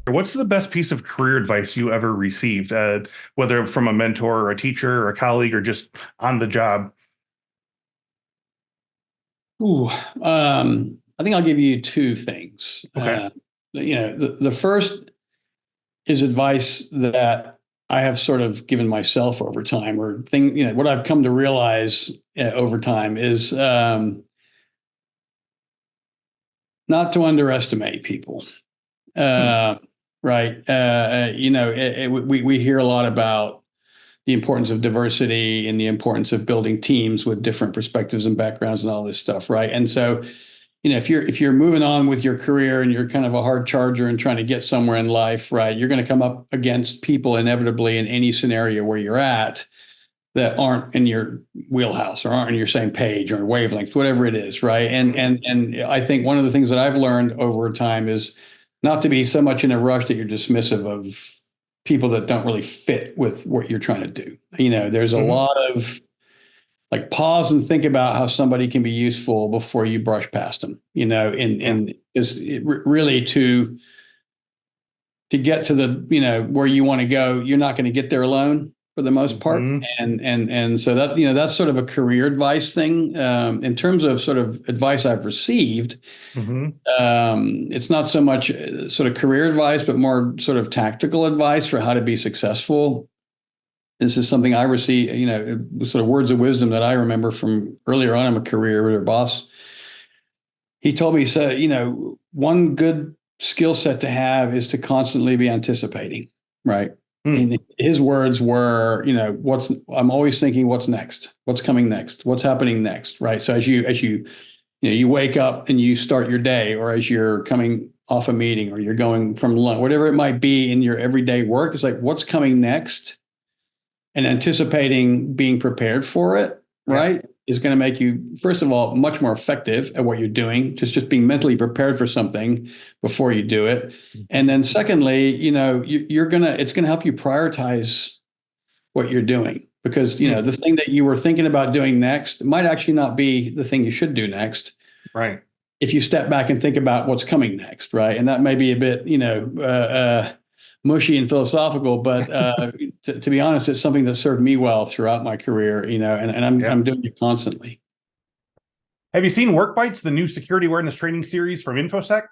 What's the best piece of career advice you ever received, whether from a mentor or a teacher or a colleague or just on the job? Ooh, I think I'll give you two things. Okay. The first is advice that I have sort of given myself over time, or what I've come to realize over time is not to underestimate people. Hmm. Uh, right. We hear a lot about the importance of diversity and the importance of building teams with different perspectives and backgrounds and all this stuff, right? And so, if you're moving on with your career and you're kind of a hard charger and trying to get somewhere in life, right, you're going to come up against people inevitably in any scenario where you're at that aren't in your wheelhouse or aren't on your same page or wavelength, whatever it is, right? And I think one of the things that I've learned over time is not to be so much in a rush that you're dismissive of people that don't really fit with what you're trying to do. There's a Hmm. lot of like pause and think about how somebody can be useful before you brush past them. Yeah. And is really to get to the where you want to go, you're not going to get there alone for the most part. Hmm. And so that's sort of a career advice thing. In terms of sort of advice I've received, Hmm. it's not so much sort of career advice, but more sort of tactical advice for how to be successful. This is something I received, sort of words of wisdom that I remember from earlier on in my career with our boss. He told me, so, one good skill set to have is to constantly be anticipating, right? Hmm. And his words were, I'm always thinking what's next, what's coming next, what's happening next, right? So you wake up and you start your day, or as you're coming off a meeting or you're going from lunch, whatever it might be in your everyday work, it's like, what's coming next? And anticipating being prepared for it, Yeah. right, is going to make you, first of all, much more effective at what you're doing, just being mentally prepared for something before you do it. And then secondly, it's going to help you prioritize what you're doing, because Hmm. the thing that you were thinking about doing next might actually not be the thing you should do next Right. if you step back and think about what's coming next, right? And that may be a bit, mushy and philosophical, but to be honest, it's something that served me well throughout my career, and Yeah. I'm doing it constantly. Have you seen Work Bites, the new security awareness training series from Infosec?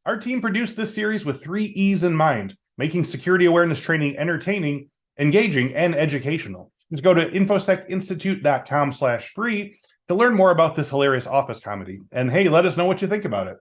Our team produced this series with three E's in mind, making security awareness training entertaining, engaging, and educational. Just go to infosecinstitute.com/free to learn more about this hilarious office comedy. And hey, let us know what you think about it.